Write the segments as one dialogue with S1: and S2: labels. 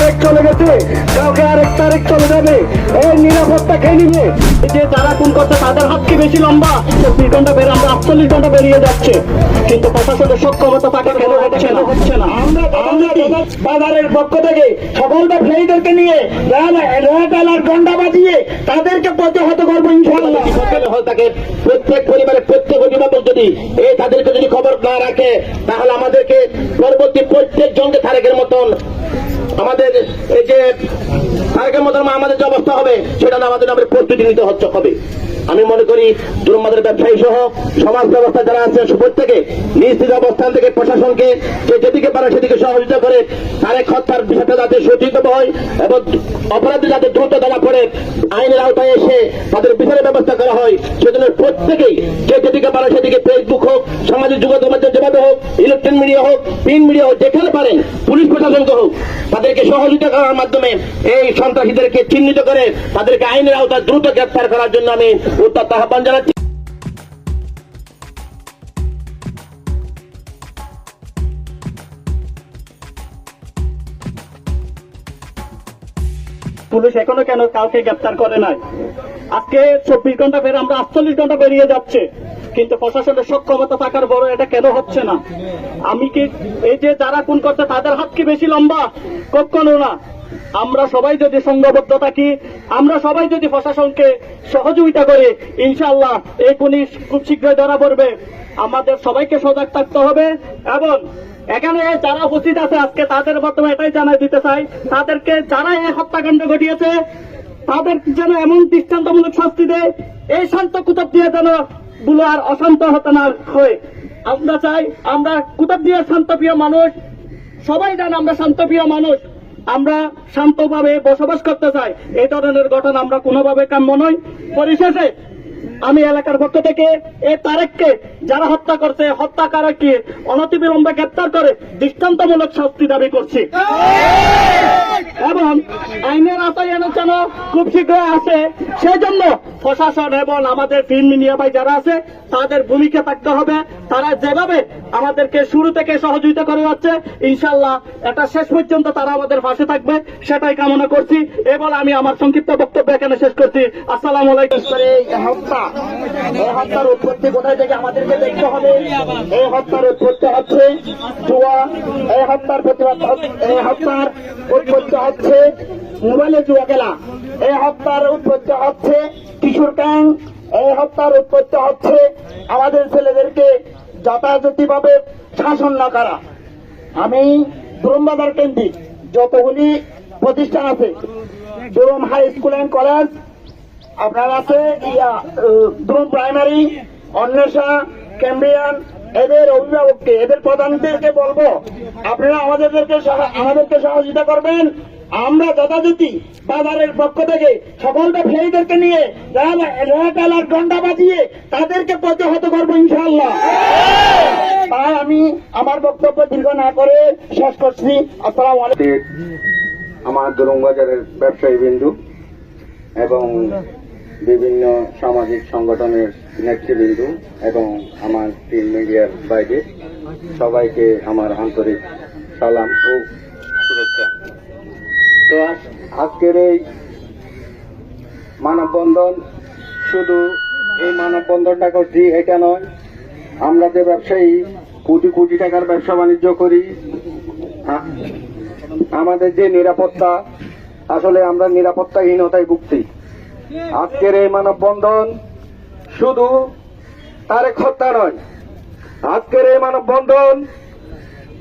S1: তারিখ চলে গেছে, কাউকে আরেক তারিখ চলে যাবে, এই নিরাপত্তা খেয়ে নিবে। যে যারা খুন করছে তাদের হাত কি বেশি লম্বা? 24 ঘন্টা বের, আমরা 48 ঘন্টা বেরিয়ে যাচ্ছে, কিন্তু প্রশাসনের সক্ষমতা তাকে কেন হচ্ছে না? আমরা বাজারের পক্ষ থেকে সকল ব্যবসায়ীদেরকে নিয়ে রেহাটালার গন্ডা বাজিয়ে তাদেরকে প্রতিহত করবো ইনশাআল্লাহ। তাকে প্রত্যেক পরিবারের প্রত্যেক অভিভাবক যদি তাদেরকে যদি খবর না রাখে, তাহলে আমাদেরকে পরবর্তী প্রত্যেক জনকে তারেকের মতন আমাদের এই যে তারেকের মতন আমাদের যে অবস্থা হবে, সেটা না আমাদের প্রস্তুতি নিতে হবে। আমি মনে করি দুর্মাদের ব্যবসায়ী সহ সমাজ ব্যবস্থা যারা আছে প্রত্যেকে নিজ নিজ অবস্থান থেকে প্রশাসনকে যেদিকে পারে সেদিকে সহযোগিতা করে তারেক হত্যার বিষয়টা যাতে সঠিক হয় এবং অপরাধী যাতে দ্রুত ধরা পড়ে আইনের আওতায় এসে তাদের বিচারের ব্যবস্থা করা হয়, সেজন্য প্রত্যেকেই যেদিকে পারে সেদিকে ফেসবুক হোক, সামাজিক যোগাযোগ মাধ্যম যেভাবে হোক, ইলেকট্রনিক মিডিয়া হোক, প্রিন্ট মিডিয়া হোক, যেখানে পারেন পুলিশ প্রশাসনকে হোক তাদেরকে সহযোগিতা করার মাধ্যমে এই সন্ত্রাসীদেরকে চিহ্নিত করে তাদেরকে আইনের আওতায় দ্রুত গ্রেফতার করার জন্য আমি উত্তপ্ত আহ্বান জানাচ্ছি। পুলিশ এখনো কেন কাউকে গ্রেফতার করে নাই? আজকে 24 ঘন্টা বের, আমরা 48 ঘন্টা বেরিয়ে যাচ্ছে, কিন্তু প্রশাসনের সক্ষমতা থাকার বড় এটা কেন হচ্ছে না? আমি কি এই যে যারা খুন করছে তাদের হাত কি বেশি লম্বা? কখনো না। আমরা সবাই যদি সংঘবদ্ধ থাকি, আমরা সবাই যদি প্রশাসনকে সহযোগিতা করি, ইনশাআল্লাহ এই পুলিশ খুব শীঘ্রই ধরা পড়বে। আমাদের সবাইকে সজাগ থাকতে হবে এবং এখানে যারা উপস্থিত আছে আজকে তাদের মাধ্যমে এটাই জানাই দিতে চাই, তাদেরকে যারা এই হত্যাকাণ্ড ঘটিয়েছে তাদের যেন এমন দৃষ্টান্তমূলক শাস্তি দেয়, এই শান্ত কুতুব দিয়ে যেন গুলো আর অশান্ত হতে না হয়। আমরা চাই, আমরা কুতুব দিয়ে শান্তপ্রিয় মানুষ, সবাই জানে আমরা শান্তপ্রিয় মানুষ, আমরা শান্তভাবে বসবাস করতে চাই। এই ধরনের ঘটনা আমরা কোনোভাবে কাম্য নই। পরিশেষে আমি এলাকার পক্ষ থেকে এই তারেককে যারা হত্যা করছে, হত্যাকারীকে অনতিবিলম্বে গ্রেপ্তার করে দৃষ্টান্তমূলক শাস্তি দাবি করছি এবং আইনের আওতায় যেন খুব শীঘ্রই আসে, সেই জন্য প্রশাসন এবং আমাদের ফিল্ম মিডিয়া ভাই যারা আছে তাদের ভূমিকা থাকতে হবে। তারা যেভাবে আমাদেরকে শুরু থেকে সহযোগিতা করে যাচ্ছে, ইনশাআল্লাহ এটা শেষ পর্যন্ত তারা আমাদের পাশে থাকবে, সেটাই কামনা করছি। এবার আমি আমার সংক্ষিপ্ত বক্তব্য এখানে শেষ করছি। আসসালামু আলাইকুম। এই হত্যার উৎপত্তি কোথায় থেকে আমাদেরকে দেখতে হবে। এই হত্যার উৎপত্তি হচ্ছে জুয়া, এই হত্যার উৎপত্তি হচ্ছে মোবাইলে জুয়া খেলা, এই হত্যার উৎপত্তি হচ্ছে কিশোর গ্যাং, এই হত্যার উৎপত্তি হচ্ছে আমাদের ছেলেদেরকে যথাযথভাবে শাসন না করা। আমি দুরুমবাজার কেন্দ্রিক যতগুলি প্রতিষ্ঠান আছে, দুরুম হাই স্কুল অ্যান্ড কলেজ আপনার আছে, দুরুম প্রাইমারি, অন্বেষা, ক্যাম্ব্রিয়ান, এদের অভিভাবককে, এদের প্রধানদেরকে বলবো আপনারা আমাদেরকে সহযোগিতা করবেন। আমরা যথাযথি বাজারের পক্ষ থেকে সকল ব্যবসায়ীদেরকে নিয়ে রেহাটালার গন্ডা বাজিয়ে তাদেরকে প্রতিহত করবো ইনশাআল্লাহ। তাই আমি আমার বক্তব্য দীর্ঘ না করে শেষ করছি। আসসালামু আলাইকুম।
S2: আমার দুরুমবাজারের ব্যবসায়ী বিন্দু এবং বিভিন্ন সামাজিক সংগঠনের নেতৃবৃন্দ এবং আমার প্রিন্ট মিডিয়ার বাইরে সবাইকে আমার আন্তরিক সালাম ও শুভেচ্ছা। তো আজকের এই মানববন্ধন, শুধু এই মানববন্ধনটা করছি এটা নয়, আমরা যে ব্যবসায়ী কোটি কোটি টাকার ব্যবসা বাণিজ্য করি, আমাদের যে নিরাপত্তা, আসলে আমরা নিরাপত্তাহীনতায় ভুগছি। আজকের এই মানববন্ধন শুধু তারেক হত্যা নয়, আজকের এই মানববন্ধন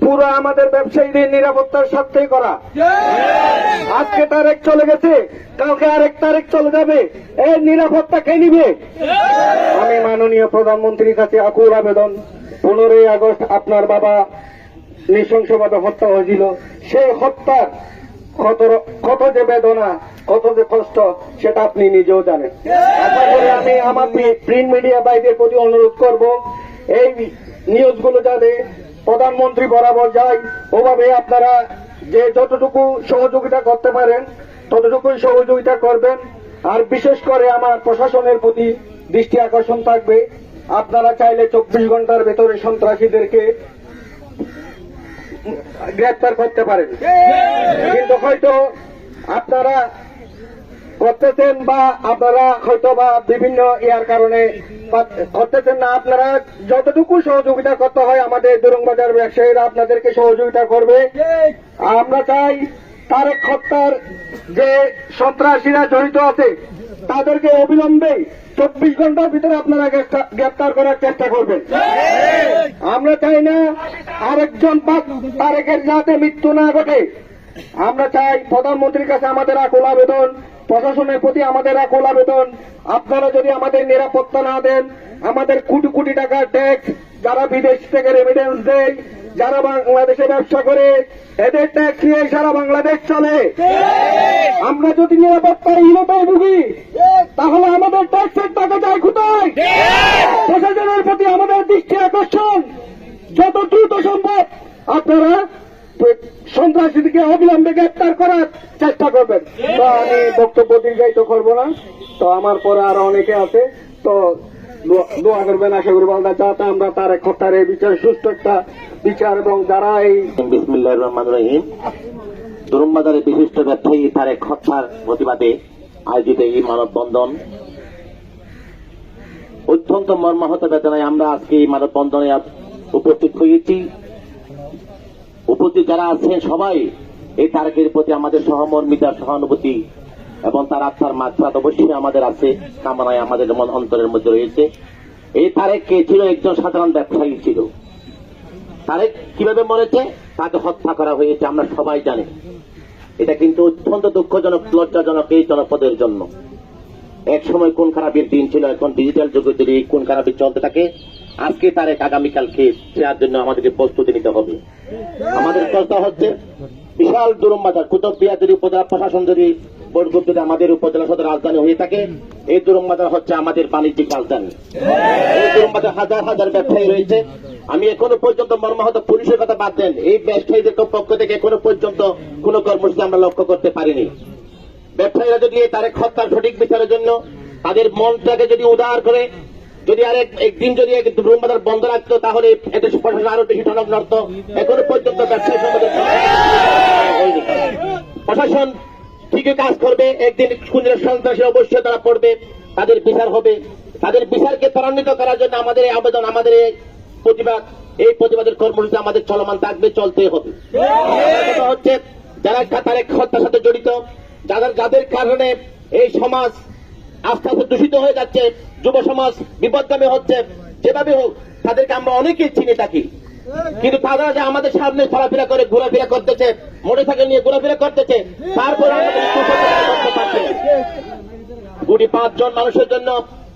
S2: পুরো আমাদের ব্যবসায়ীদের নিরাপত্তার স্বার্থে করা। আজকে তারেক চলে গেছে, কাউকে আরেক তারেক চলে যাবে, এই নিরাপত্তা কে নিবে? আমি মাননীয় প্রধানমন্ত্রীর কাছে আকুল আবেদন, 15ই আগস্ট আপনার বাবা নৃশংসভাবে হত্যা হয়েছিল, সেই হত্যার কত যে বেদনা, কত যে কষ্ট, সেটা আপনি নিজেও জানেন। আশা করি আমি আমার প্রিন্ট মিডিয়া ভাইদের প্রতি অনুরোধ করব, এই নিউজগুলো যাতে প্রধানমন্ত্রী বরাবর যায়, ওভাবে আপনারা যে যতটুকু সহযোগিতা করতে পারেন ততটুকুই সহযোগিতা করবেন। আর বিশেষ করে আমার প্রশাসনের প্রতি দৃষ্টি আকর্ষণ থাকবে, আপনারা চাইলে 24 ঘন্টার ভেতরে সন্ত্রাসীদেরকে গ্রেপ্তার করতে পারেন, কিন্তু হয়তো আপনারা করতেছেন বা আপনারা হয়তো বা বিভিন্ন ইয়ার কারণে করতেছেন না। আপনারা যতটুকু সহযোগিতা করতে হয় আমাদের দুরুংবাজার ব্যবসায়ীরা আপনাদেরকে সহযোগিতা করবে। আমরা চাই তারেক হত্যার যে সন্ত্রাসীরা জড়িত আছে তাদেরকে অবিলম্বে 24 ঘন্টার ভিতরে আপনারা গ্রেপ্তার করার চেষ্টা করবেন। আমরা চাই না আরেকজন তারেকের যাতে মৃত্যু না ঘটে। আমরা চাই প্রধানমন্ত্রীর কাছে আমাদের আকুল আবেদন, প্রশাসনের প্রতি আমাদের আকুল আবেদন, আপনারা যদি আমাদের নিরাপত্তা না দেন, আমাদের কোটি কোটি টাকার ট্যাক্স যারা বিদেশ থেকে রেমিটেন্স দেয়, যারা বাংলাদেশে ব্যবসা করে, এদের ট্যাক্স নিয়ে সারা বাংলাদেশ চলে। আমরা যদি নিরাপত্তাহীনতায় ভুগি তাহলে আমাদের ট্যাক্সের টাকা যায় কোথায়? প্রশাসনের প্রতি আমাদের দৃষ্টি আকর্ষণ, যত দ্রুত সম্ভব আপনারা সন্ত্রাসীদেরকে অবিলম্বে গ্রেপ্তার করার চেষ্টা করবেন। তো আমি বক্তব্য দীর্ঘায়িত করবো না, তো আমার পরে আরো অনেকে আছে, তো দোয়া করবেন। আশা করি বলতে যাতে আমরা তারেক হত্যার এই বিচার সুষ্ঠু একটা বিচার এবং যারা এই
S3: বিসমিল্লাহির রহমানির রহিম দুরুংবাজারের বিশিষ্ট ব্যবসায়ী তারেক হত্যার প্রতিবাদে আয়োজিত এই মানববন্ধন অত্যন্ত মর্মাহত বেদনায় আমরা আজকে এই মানববন্ধনে উপস্থিত হয়েছি। উপস্থিত যারা আছেন সবাই এই তারেকের প্রতি আমাদের সহমর্মিতা, সহানুভূতি এবং তার আত্মার মাত্রা অবশ্যই আমাদের আছে, কামনায় আমাদের মন অন্তরের মধ্যে রয়েছে। এই তারেক কে ছিল? একজন সাধারণ ব্যবসায়ী ছিল। তারেক কিভাবে মরেছে? তাকে হত্যা করা হয়েছে, আমরা সবাই জানি। এটা কিন্তু অত্যন্ত দুঃখজনক, লজ্জাজনক এই জনপদের জন্য। এক সময় কোন খারাপের দিন ছিল, এখন ডিজিটাল যুগে যদি এই কোন খারাপি চলতে থাকে, আজকে তারেক আগামীকালকে দেওয়ার জন্য আমাদেরকে প্রস্তুতি নিতে হবে। আমাদের কথা হচ্ছে বিশাল দুরুংবাজার কুতুবদিয়া যদি উপজেলা প্রশাসন যদি বোর্ডগ্রুপ যদি আমাদের উপজেলা সদর রাজধানী হয়ে থাকে, এই দুরুংবাজার হচ্ছে আমাদের বাণিজ্যিক রাজধানী। এই দুরুংবাজার হাজার হাজার ব্যবসায়ী রয়েছে। আমি এখনো পর্যন্ত মর্মাহত পুলিশের কথা বাদ দেন, এই ব্যবসায়ীদের পক্ষ থেকে এখনো পর্যন্ত কোন কর্মসূচি আমরা লক্ষ্য করতে পারিনি। ব্যবসায়ীরা যদি এই তারেক হত্যার সঠিক বিচারের জন্য তাদের মনটাকে যদি উদার করে যদি একদিন যদি দুরুংবাজার বন্ধ রাখতো, তাহলে এতে প্রশাসন আরো বেশি টনক নড়ত। এখনো পর্যন্ত ব্যবসায়ী সমাজের হয়নি। প্রশাসন ঠিকই কাজ করবে, একদিন খুনের সন্ত্রাসী অবশ্যই তারা পড়বে, তাদের বিচার হবে। তাদের বিচারকে ত্বরান্বিত করার জন্য আমাদের এই আবেদন, আমাদের এই প্রতিবাদ, এই প্রতিবাদের কর্মসূচি আমাদের চলমান থাকবে, চলতেই হবে। কথা হচ্ছে যারা তারেক হত্যার সাথে জড়িত, যাদের কারণে এই সমাজ আস্তে আস্তে দূষিত হয়ে যাচ্ছে, যুব সমাজ বিপদগামী হচ্ছে, যেভাবে হোক তাদেরকে আমরা অনেকেই চিনে থাকি, কিন্তু তারা যে আমাদের সামনে চলাফেরা করে ঘোরাফেরা করতেছে, মোটরসাইকেল নিয়ে ঘোরাফেরা করতেছে, তারপর আমরা করতে পারছি না। কোটি 5 জন মানুষের জন্য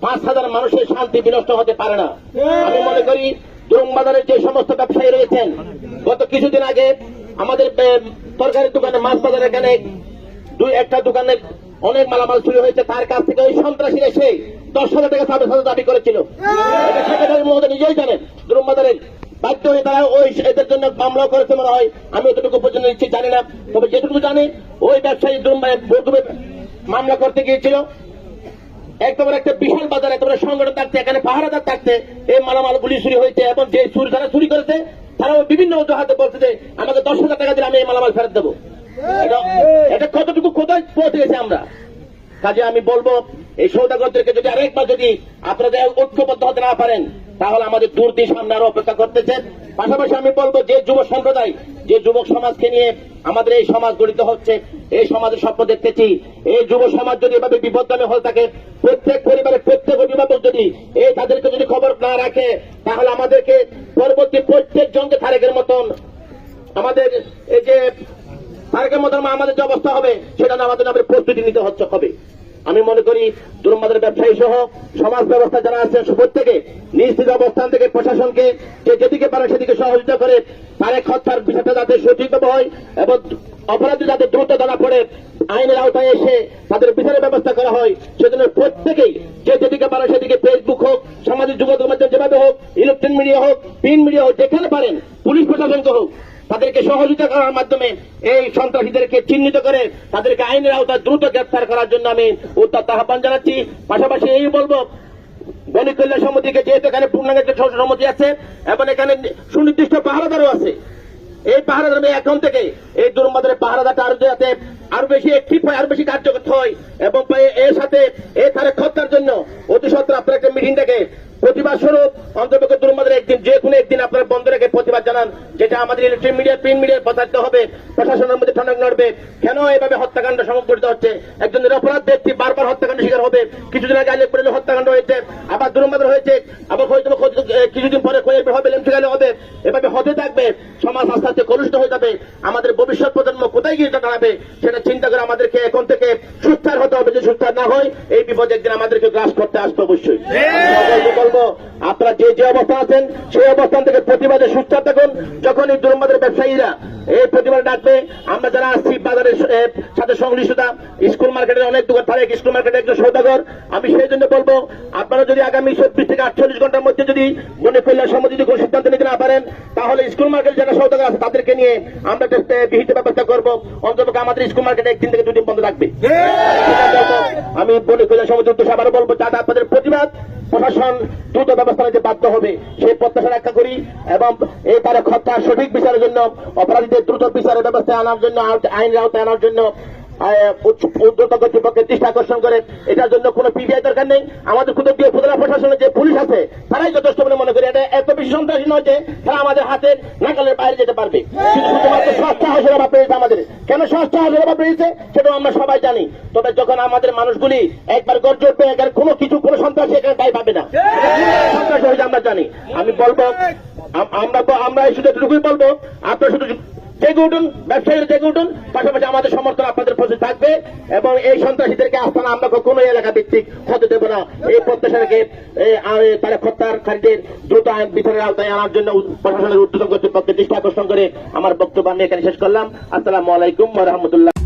S3: 5,000 মানুষের শান্তি বিনষ্ট হতে পারে না। আমি মনে করি দুরুংবাজারের যে সমস্ত ব্যবসায়ী রয়েছেন, গত কিছুদিন আগে আমাদের তরকারির দোকানে, মাছ বাজার এখানে একটা দোকানের অনেক মালামাল চুরি হয়েছে, তার কাছ থেকে ওই সন্ত্রাসীরা এসে 10,000 টাকা সার্ভিস দাবি করেছিল। সেক্রেটারি মহোদয় নিজেই জানেন, দুরুংবাজারের বাধ্য হয়ে তারা ওই এদের জন্য মামলা করেছে মনে হয়, আমি অতটুকু পর্যন্ত নিশ্চিত জানি না। তবে যেটুকু জানি, ওই ব্যবসায়ী মামলা করতে গিয়েছিল। একদম একটা বিশাল বাজার, একেবারে সংগঠন থাকতে, এখানে পাহারাদার থাকতে এই মালামালগুলি চুরি হয়েছে, এবং যে যারা চুরি করেছে তারাও বিভিন্ন অজুহাতে বলছে যে আমাকে 10,000 টাকা দিলে আমি এই মালামাল ফেরত দেবো। এটা কতটুকু কোথায় পৌঁছে গেছে আমরা? কাজে আমি বলবো এই সৌদাগরদেরকে যদি আরেকবার যদি আপনাদের ঐক্যবদ্ধ হতে না পারেন, তাহলে আমাদের দুর্দিন সামনে আরো অপেক্ষা করতেছে। পাশাপাশি আমি বলবো যে যুব সম্প্রদায়, যে যুবক সমাজকে নিয়ে আমাদের এই সমাজ গঠিত হচ্ছে, এই সমাজের স্বপ্ন দেখতেছি, এই যুব সমাজ যদি এভাবে বিপদগামী হয়ে থাকে, প্রত্যেক পরিবারের প্রত্যেক অভিভাবক যদি তাদেরকে যদি খবর না রাখে, তাহলে আমাদেরকে পরবর্তী প্রত্যেক জনকে তারেকের মতন আমাদের এই যে তারেকের মতন আমাদের যে অবস্থা হবে, সেটা আমাদের প্রস্তুতি নিতে হবে। আমি মনে করি দুরুংবাজারের ব্যবসায়ী সহ সমাজ ব্যবস্থা যারা আছেন প্রত্যেকে নিজ নিজ অবস্থান থেকে প্রশাসনকে যেদিকে পারে সেদিকে সহযোগিতা করে তারেক হত্যার বিষয়টা যাতে সঠিকভাবে হয় এবং অপরাধী যাতে দ্রুত ধরা পড়ে আইনের আওতায় এসে তাদের বিচারের ব্যবস্থা করা হয়, সেজন্য প্রত্যেকেই যেদিকে পারে সেদিকে ফেসবুক হোক, সামাজিক যোগাযোগ মাধ্যম যেভাবে হোক, ইলেকট্রনিক মিডিয়া হোক, প্রিন্ট মিডিয়া হোক, যেখানে পারেন পুলিশ প্রশাসনকে হোক, তাদেরকে সহযোগিতা করার মাধ্যমে এই সন্ত্রাসীদেরকে চিহ্নিত করে তাদেরকে আইনের আওতায় দ্রুত গ্রেফতার করার জন্য আমি উদ্যত আহ্বান জানাচ্ছি। পাশাপাশি এই বলবো বণিক কল্যাণ সমিতিকে, যেহেতু এখানে পূর্ণাঙ্গ একটা সমিতি আছে এবং এখানে সুনির্দিষ্ট পাহারাদারও আছে, এই পাহারাদার এখন থেকে এই দুর্মাদের পাহারাদারটা আরো যাতে আরো বেশি অ্যাক্টিভ হয়, আরো বেশি কার্যকর হয়, এবং এর সাথে এই তারেক হত্যার জন্য অতি সত্ত্বর আপনারা একটা মিটিং ডেকে প্রতিবাদ স্বরূপ অন্তর্ভুক্ত দুর্মাদের একদিন যে কোনো একদিন আপনারা বন্ধ রেখে প্রতিবাদ জানান, যেটা আমাদের ইলেকট্রিক মিডিয়া প্রিন্ট মিডিয়ায় প্রচারিত হবে, প্রশাসনের মধ্যে ঠনক নড়বে। কেন এইভাবে হত্যাকাণ্ড সংঘটিত হচ্ছে? একজন নিরপরাধ ব্যক্তি বারবার হত্যাকাণ্ড শিকার হবে। কিছুদিন আগে আলিপুরে হত্যাকাণ্ড হয়েছে, আবার দুর্মাদের হয়েছে, আবার হয়তো কিছুদিন পরে হবে লেমসিগালে হবে। এভাবে হতে থাকবে, সমাজ আস্তে আস্তে কলুষিত হয়ে যাবে। আমাদের ভবিষ্যৎ প্রজন্ম কোথায় গিয়ে দাঁড়াবে সেটা চিন্তা করে আমাদেরকে এখন থেকে সুস্থার হতে হবে। যে সুস্থার না হয় এই বিপদ একদিন আমাদেরকে গ্রাস করতে আসতে অবশ্যই। সকলকে বলবো, আপনারা যে যে অবস্থান আছেন সেই অবস্থান থেকে প্রতিবাদে সুস্থার থাকুন। যখন এই দুর্মাদের ব্যবসায়ীরা এই প্রতিবাদ ডাকবে, আমরা যারা আসছি বাজারের সাথে সংশ্লিষ্টতা, স্কুল মার্কেটের অনেক দোকান থাকে, স্কুল মার্কেটের একজন সৌদাগর, আমি সেই জন্য বলবো আপনারা যদি আগামী 24 থেকে 48 ঘন্টার মধ্যে যদি মনে কল্যাণ সমিতি যদি কোনো সিদ্ধান্ত নিতে না পারেন, তাহলে স্কুল মার্কেট যারা সৌদাগর আছে তাদেরকে নিয়ে আমরা একটা বিহিত ব্যবস্থা করবো। অন্তত আমাদের স্কুল মার্কেটে 1 দিন থেকে 2 দিন বন্ধ রাখবে। আমি মনে কল্যাণ সমিতির উদ্দেশ্যে আবারও বলবো, যাতে আপনাদের প্রতিবাদ প্রশাসন দ্রুত ব্যবস্থা নিতে বাধ্য হবে সেই প্রত্যাশা রক্ষা করি, এবং এই তারেক হত্যার সঠিক বিচারের জন্য, অপরাধীদের দ্রুত বিচারের ব্যবস্থা আনার জন্য, আইনের আওতায় আনার জন্য উদ্যোক্তা কর্তৃপক্ষের দৃষ্টি আকর্ষণ করে। এটার জন্য কোনো পিবিআই দরকার নেই। আমাদের কুতুবদিয়া উপজেলা প্রশাসনের যে পুলিশ আছে তারাই যথেষ্ট বলে মনে করি। এটা এত বেশি সন্ত্রাসী নয় যে তারা আমাদের হাতের নাগালের বাইরে যেতে পারবে। শুধুমাত্র সস্তা হাসের অভাব রয়েছে আমাদের। কেন সস্তা হাসের অভাব রয়েছে সেটাও আমরা সবাই জানি। তবে যখন আমাদের মানুষগুলি একবার গর্জে উঠবে, একবার কোনো সন্ত্রাসী এখানে দায় পাবে না, সন্ত্রাসী হয়েছে আমরা জানি। আমি বলবো, আমরা শুধু এটুকুই বলবো, আপনারা শুধু জেগে উঠুন, ব্যবসায়ীরা জেগে উঠুন, পাশাপাশি আমাদের সমর্থন আপনাদের প্রতি থাকবে, এবং এই সন্ত্রাসীদেরকে আস্থানা আমরা কোনো এলাকা ভিত্তিক হতে দেবো না। এই প্রত্যাশাকে তারা হত্যাকারীদের দ্রুত আইন বিচারের আওতায় আনার জন্য প্রশাসনের ঊর্ধ্বতন কর্তৃপক্ষের দৃষ্টি আকর্ষণ করে আমার বক্তব্য আমি এখানে শেষ করলাম। আসসালামু আলাইকুম ওয়া রাহমাতুল্লাহ।